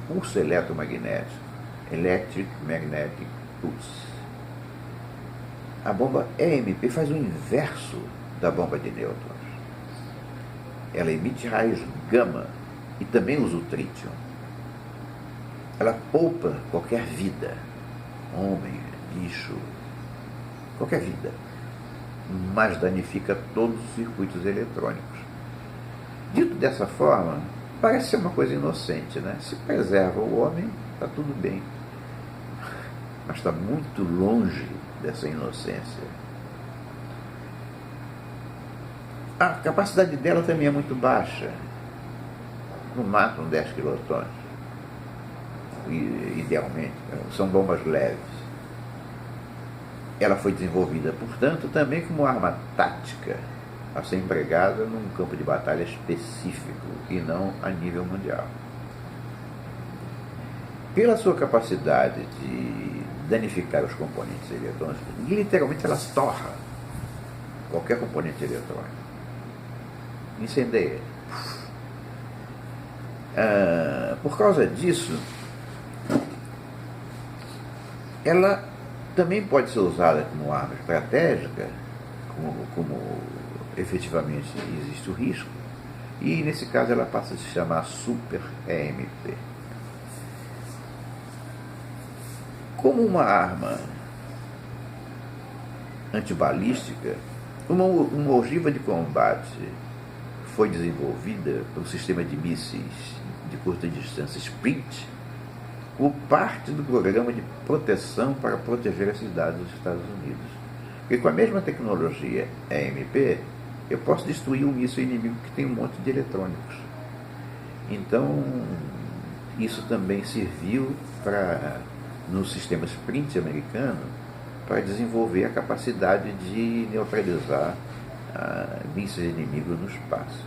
pulso eletromagnético, Electric Magnetic Pulse. A bomba EMP faz o inverso da bomba de nêutrons. Ela emite raios gama e também usa o trítio. Ela poupa qualquer vida, homem, bicho, qualquer vida, mas danifica todos os circuitos eletrônicos. Dito dessa forma, parece ser uma coisa inocente, né? Se preserva o homem, está tudo bem. Mas está muito longe dessa inocência. A capacidade dela também é muito baixa. No máximo 10 quilotons. idealmente, são bombas leves. Ela foi desenvolvida, portanto, também como arma tática a ser empregada num campo de batalha específico e não a nível mundial. Pela sua capacidade de danificar os componentes eletrônicos, literalmente ela torra qualquer componente eletrônico, incendeia. Por causa disso, ela também pode ser usada como arma estratégica, como efetivamente existe o risco, e nesse caso ela passa a se chamar Super EMP. Como uma arma antibalística, uma ogiva de combate foi desenvolvida pelo sistema de mísseis de curta distância Sprint como parte do programa de proteção para proteger as cidades dos Estados Unidos. Porque com a mesma tecnologia EMP, eu posso destruir um míssil inimigo que tem um monte de eletrônicos. Então, isso também serviu no sistema Sprint americano para desenvolver a capacidade de neutralizar mísseis inimigos no espaço.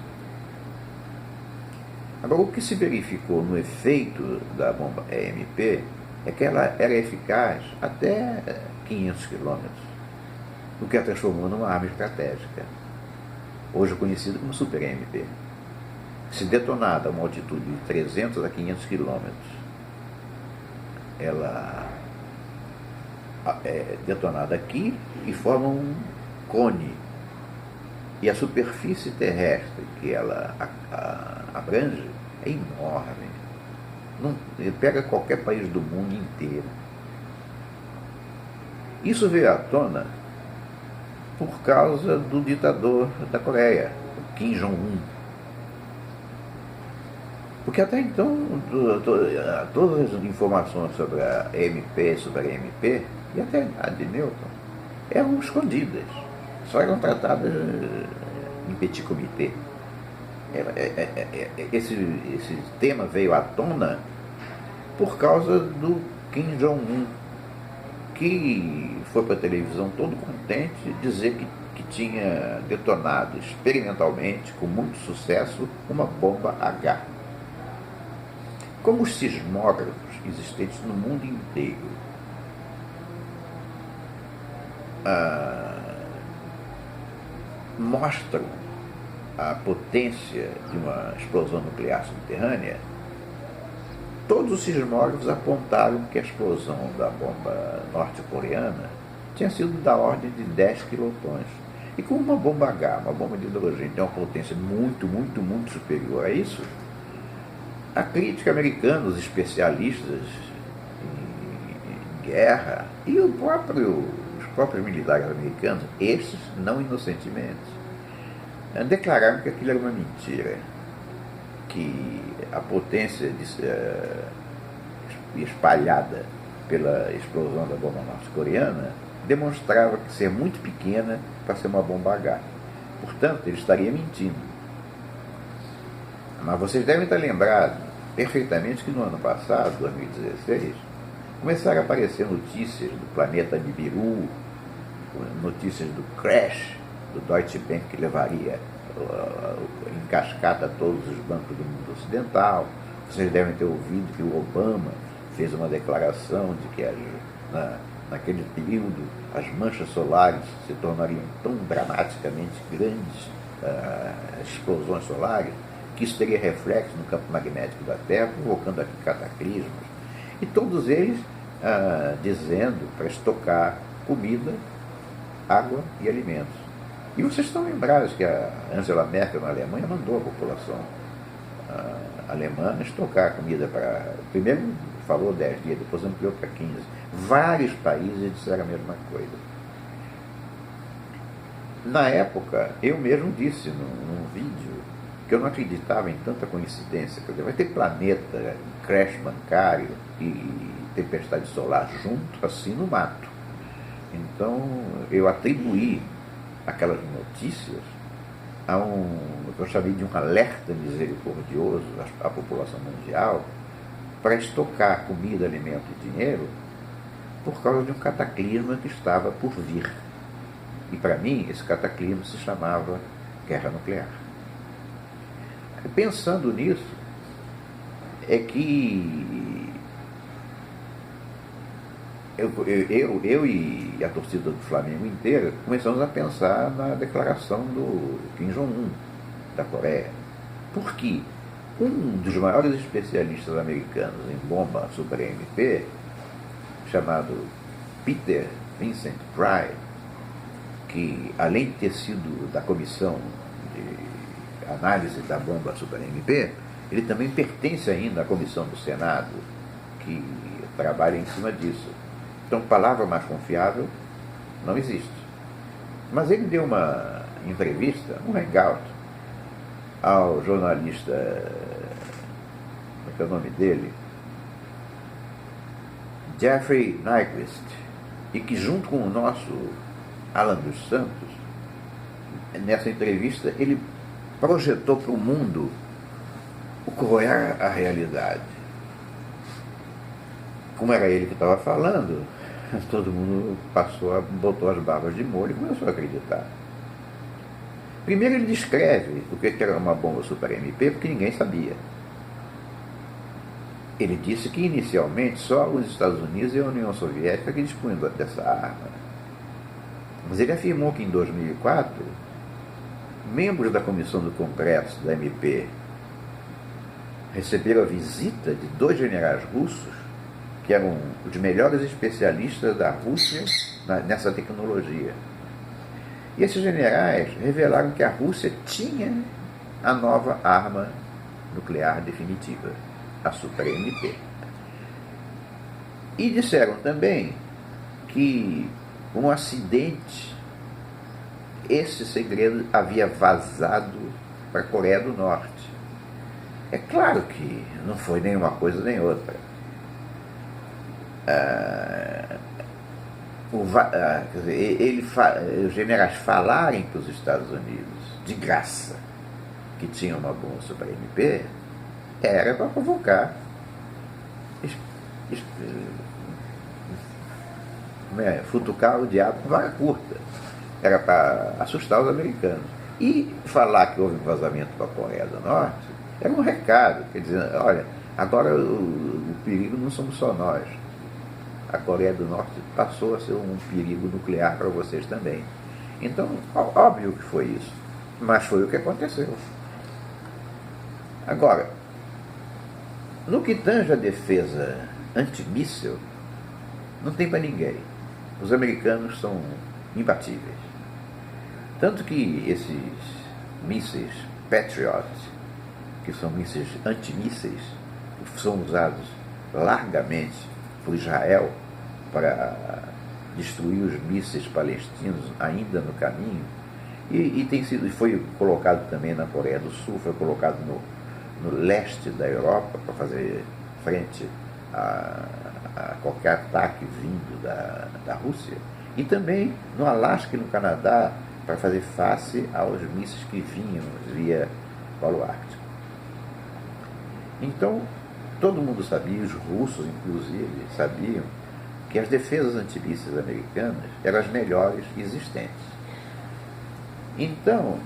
Agora, o que se verificou no efeito da bomba EMP é que ela era eficaz até 500 quilômetros, o que a transformou numa arma estratégica, hoje conhecida como Super EMP. Se detonada a uma altitude de 300 a 500 quilômetros, ela é detonada aqui e forma um cone. E a superfície terrestre que ela abrange é enorme. Ele pega qualquer país do mundo inteiro. Isso veio à tona por causa do ditador da Coreia, Kim Jong-un. Porque até então todas as informações sobre a EMP, sobre a EMP, e até a de Newton, eram escondidas. Só eram tratadas em petit comité. Esse tema veio à tona por causa do Kim Jong-un, que foi para a televisão todo contente dizer que tinha detonado experimentalmente, com muito sucesso, uma bomba H. Como os sismógrafos existentes no mundo inteiro mostram a potência de uma explosão nuclear subterrânea, todos os sismógrafos apontaram que a explosão da bomba norte-coreana tinha sido da ordem de 10 quilotons. E como uma bomba H, uma bomba de hidrogênio, tem uma potência muito, muito, muito superior a isso, a crítica americana, os especialistas em guerra e os próprios militares americanos, estes não inocentemente, declararam que aquilo era uma mentira, que a potência espalhada pela explosão da bomba norte-coreana demonstrava que ser muito pequena para ser uma bomba H. Portanto, ele estaria mentindo. Mas vocês devem estar lembrados perfeitamente que no ano passado, 2016, começaram a aparecer notícias do planeta Nibiru, notícias do crash do Deutsche Bank, que levaria em cascata todos os bancos do mundo ocidental. Vocês devem ter ouvido que o Obama fez uma declaração de que naquele período as manchas solares se tornariam tão dramaticamente grandes, as explosões solares, que isso teria reflexo no campo magnético da Terra, provocando aqui cataclismos. E todos eles dizendo para estocar comida, água e alimentos. E vocês estão lembrados que a Angela Merkel, na Alemanha, mandou a população alemã estocar comida para... Primeiro falou 10 dias, depois ampliou para 15. Vários países disseram a mesma coisa. Na época, eu mesmo disse num vídeo que eu não acreditava em tanta coincidência. Quer dizer, vai ter planeta, crash bancário e tempestade solar junto, assim, no mato. Então, eu atribuí aquelas notícias a o que eu chamei de um alerta misericordioso à população mundial, para estocar comida, alimento e dinheiro por causa de um cataclisma que estava por vir. E para mim, esse cataclisma se chamava guerra nuclear. Pensando nisso, é que eu e a torcida do Flamengo inteira começamos a pensar na declaração do Kim Jong-un, da Coreia. Porque um dos maiores especialistas americanos em bomba super MP, chamado Peter Vincent Fry, que além de ter sido da comissão de análise da bomba super MP, ele também pertence ainda à comissão do Senado que trabalha em cima disso. Então, palavra mais confiável não existe. Mas ele deu uma entrevista, um hangout, ao jornalista, como é que é o nome dele? Jeffrey Nyquist, e que junto com o nosso Alan dos Santos, nessa entrevista, ele projetou para o mundo qual é a realidade. Como era ele que estava falando, todo mundo botou as barbas de molho e começou a acreditar. Primeiro ele descreve o que era uma bomba super MP, porque ninguém sabia. Ele disse que inicialmente só os Estados Unidos e a União Soviética que dispunham dessa arma. Mas ele afirmou que em 2004, membros da comissão do Congresso da MP receberam a visita de 2 generais russos, que eram os melhores especialistas da Rússia nessa tecnologia. E esses generais revelaram que a Rússia tinha a nova arma nuclear definitiva, a Super MP. E disseram também que um acidente, esse segredo havia vazado para a Coreia do Norte. É claro que não foi nem uma coisa nem outra. Quer dizer, os generais falarem para os Estados Unidos, de graça, que tinha uma bomba super MP, era para provocar futucar o diabo com vara curta. Era para assustar os americanos. E falar que houve um vazamento para a Coreia do Norte era um recado, quer dizer, olha, agora o perigo não somos só nós. A Coreia do Norte passou a ser um perigo nuclear para vocês também. Então, óbvio que foi isso. Mas foi o que aconteceu. Agora, no que tange a defesa antimíssil, não tem para ninguém. Os americanos são imbatíveis. Tanto que esses mísseis Patriot, que são mísseis antimísseis, que são usados largamente por Israel para destruir os mísseis palestinos ainda no caminho, e foi colocado também na Coreia do Sul, foi colocado no leste da Europa para fazer frente a qualquer ataque vindo da Rússia, e também no Alasca e no Canadá para fazer face aos mísseis que vinham via Polo Ártico. Então, todo mundo sabia, os russos inclusive sabiam, que as defesas antimísseis americanas eram as melhores existentes. Então,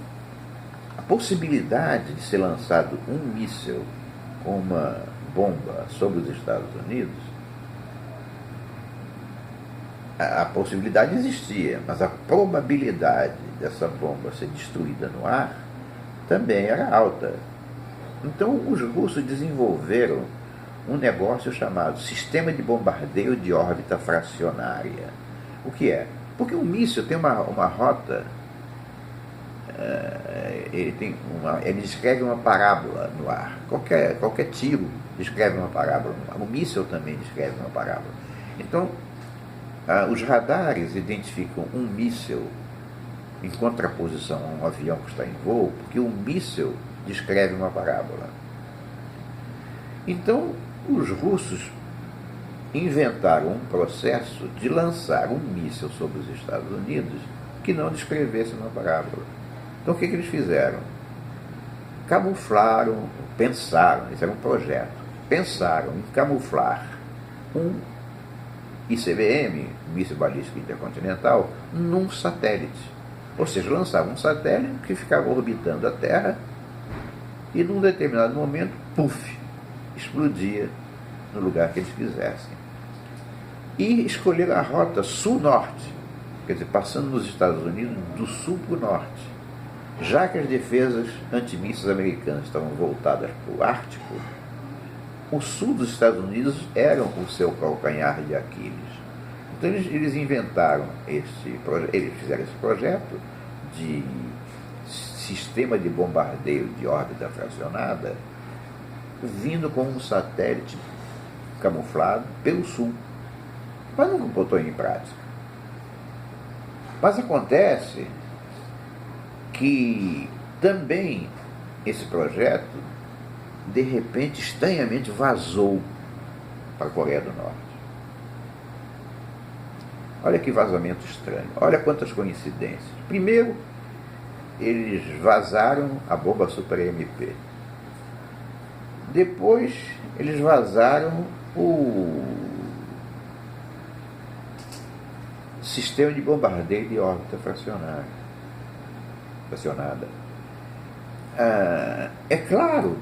a possibilidade de ser lançado um míssil com uma bomba sobre os Estados Unidos, a possibilidade existia, mas a probabilidade dessa bomba ser destruída no ar também era alta. Então, os russos desenvolveram um negócio chamado Sistema de Bombardeio de Órbita Fracionária. O que é? Porque um míssil tem uma rota, ele descreve uma parábola no ar. Qualquer tiro descreve uma parábola no ar. O míssil também descreve uma parábola. Então, os radares identificam um míssil em contraposição a um avião que está em voo, porque o míssil descreve uma parábola. Então, os russos inventaram um processo de lançar um míssil sobre os Estados Unidos que não descrevesse uma parábola. Então, o que eles fizeram? Camuflaram, pensaram, isso era um projeto, pensaram em camuflar um ICBM, míssil balístico intercontinental, num satélite. Ou seja, lançavam um satélite que ficava orbitando a Terra e num determinado momento, puf, explodia no lugar que eles quisessem. E escolheram a rota sul-norte, quer dizer, passando nos Estados Unidos do sul para o norte. Já que as defesas antimísseis americanas estavam voltadas para o Ártico, o sul dos Estados Unidos era o seu calcanhar de Aquiles. Então eles inventaram eles fizeram esse projeto de sistema de bombardeio de órbita fracionada, vindo com um satélite camuflado pelo sul, mas nunca botou em prática. Mas acontece que também esse projeto, de repente, estranhamente vazou para a Coreia do Norte. Olha que vazamento estranho, olha quantas coincidências. Primeiro, eles vazaram a bomba Super MP. Depois, eles vazaram o sistema de bombardeio de órbita fracionada. É claro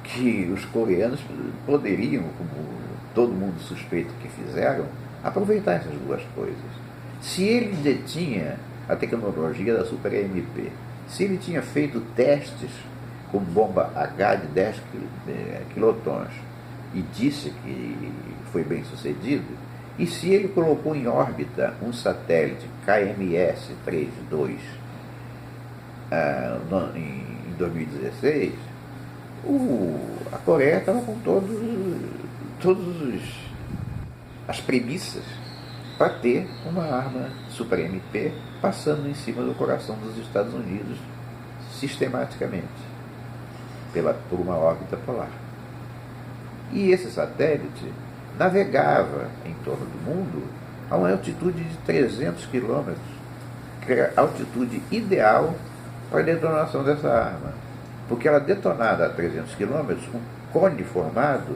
que os coreanos poderiam, como todo mundo suspeita que fizeram, aproveitar essas duas coisas. Se ele detinha a tecnologia da Super MP, se ele tinha feito testes com bomba H de 10 quilotons e disse que foi bem sucedido, e se ele colocou em órbita um satélite KMS-32 em 2016, a Coreia estava com todas as premissas para ter uma arma Super MP passando em cima do coração dos Estados Unidos sistematicamente por uma órbita polar. E esse satélite navegava em torno do mundo a uma altitude de 300 quilômetros, que era a altitude ideal para a detonação dessa arma, porque ela detonada a 300 quilômetros, um cone formado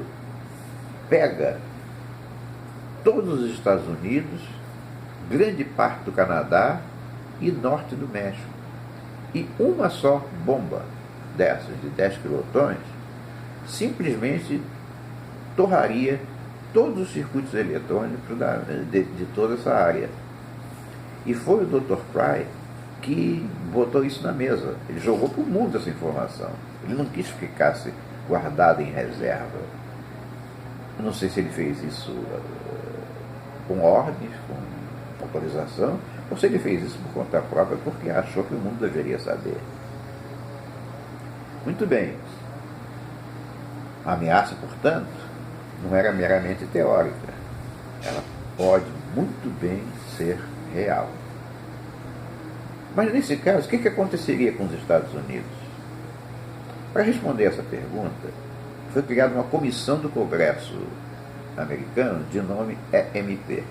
pega todos os Estados Unidos, grande parte do Canadá e norte do México. E uma só bomba dessas, de 10 quilotons, simplesmente torraria todos os circuitos eletrônicos de toda essa área. E foi o Dr. Fry que botou isso na mesa. Ele jogou para o mundo essa informação. Ele não quis que ficasse guardada em reserva. Eu não sei se ele fez isso com ordens, com autorização, ou se ele fez isso por conta própria porque achou que o mundo deveria saber. Muito bem. A ameaça, portanto, não era meramente teórica. Ela pode muito bem ser real. Mas nesse caso, o que aconteceria com os Estados Unidos? Para responder essa pergunta, foi criada uma comissão do Congresso americano de nome EMP.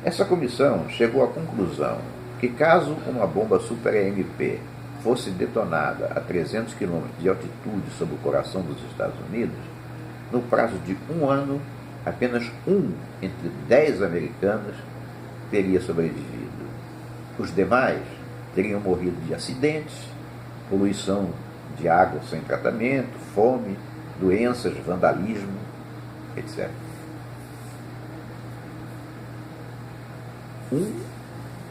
Essa comissão chegou à conclusão que caso uma bomba Super EMP fosse detonada a 300 km de altitude sobre o coração dos Estados Unidos, no prazo de um ano, apenas um entre 10 americanos teria sobrevivido. Os demais teriam morrido de acidentes, poluição de água sem tratamento, fome, doenças, vandalismo, etc. Um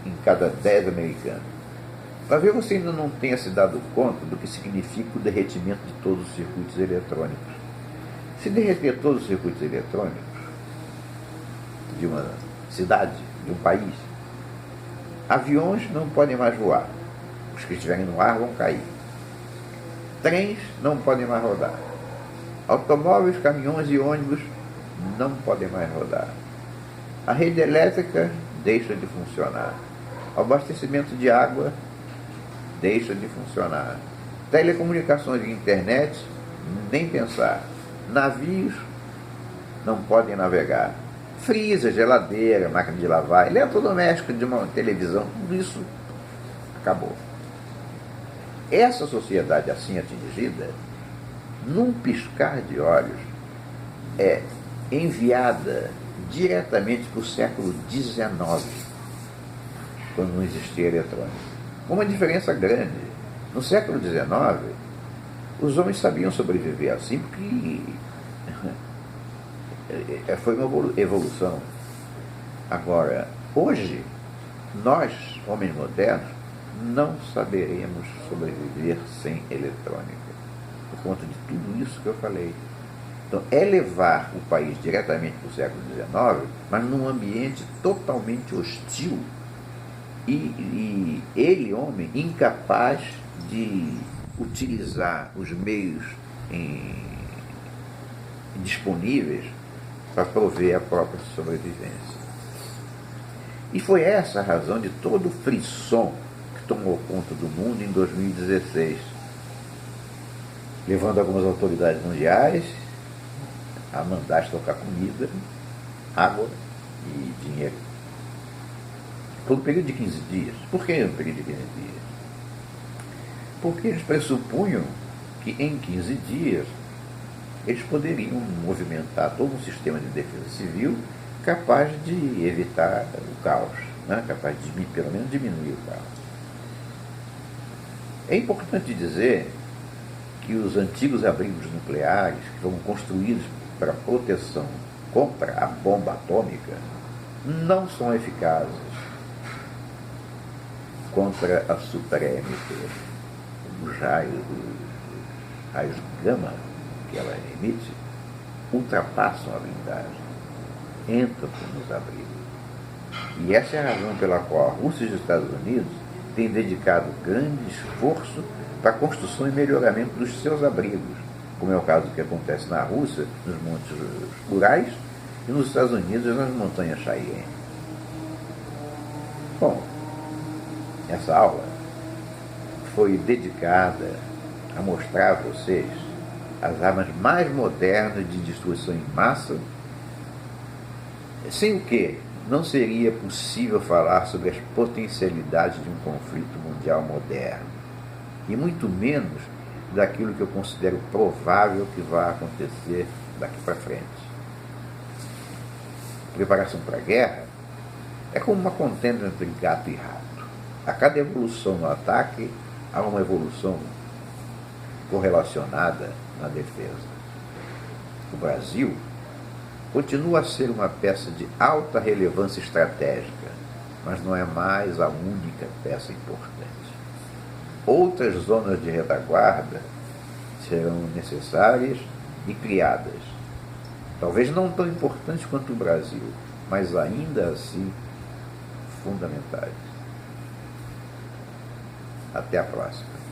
em cada 10 americanos. Talvez você ainda não tenha se dado conta do que significa o derretimento de todos os circuitos eletrônicos. Se derreter todos os circuitos eletrônicos de uma cidade, de um país, aviões não podem mais voar. Os que estiverem no ar vão cair. Trens não podem mais rodar. Automóveis, caminhões e ônibus não podem mais rodar. A rede elétrica deixa de funcionar. O abastecimento de água deixa de funcionar. Telecomunicações e internet, nem pensar. Navios não podem navegar. Freezer, geladeira, máquina de lavar, eletrodoméstico de uma televisão, tudo isso acabou. Essa sociedade assim atingida num piscar de olhos, é enviada diretamente para o século XIX, quando não existia eletrônica. Uma diferença grande. No século XIX, os homens sabiam sobreviver assim, porque foi uma evolução. Agora, hoje, nós, homens modernos, não saberemos sobreviver sem eletrônica, por conta de tudo isso que eu falei. Então, é levar o país diretamente para o século XIX, mas num ambiente totalmente hostil e ele, homem, incapaz de utilizar os meios disponíveis para prover a própria sobrevivência. E foi essa a razão de todo o frisson que tomou conta do mundo em 2016, levando algumas autoridades mundiais a mandar estocar comida, água e dinheiro. Por um período de 15 dias. Por que um período de 15 dias? Porque eles pressupunham que em 15 dias eles poderiam movimentar todo um sistema de defesa civil capaz de evitar o caos, né? Capaz de, pelo menos, diminuir o caos. É importante dizer que os antigos abrigos nucleares, que foram construídos para proteção contra a bomba atômica, não são eficazes contra a super-EMP. Os raios gama que ela emite ultrapassam a blindagem, entram nos abrigos. E essa é a razão pela qual a Rússia e os Estados Unidos têm dedicado grande esforço para a construção e melhoramento dos seus abrigos, como é o caso que acontece na Rússia, nos montes Urais, e nos Estados Unidos, nas montanhas Cheyenne. Bom, essa aula foi dedicada a mostrar a vocês as armas mais modernas de destruição em massa, sem o que não seria possível falar sobre as potencialidades de um conflito mundial moderno, e muito menos daquilo que eu considero provável que vai acontecer daqui para frente. Preparação para a guerra é como uma contenda entre gato e rato. A cada evolução no ataque, há uma evolução correlacionada na defesa. O Brasil continua a ser uma peça de alta relevância estratégica, mas não é mais a única peça importante. Outras zonas de retaguarda serão necessárias e criadas. Talvez não tão importantes quanto o Brasil, mas ainda assim fundamentais. Até a próxima.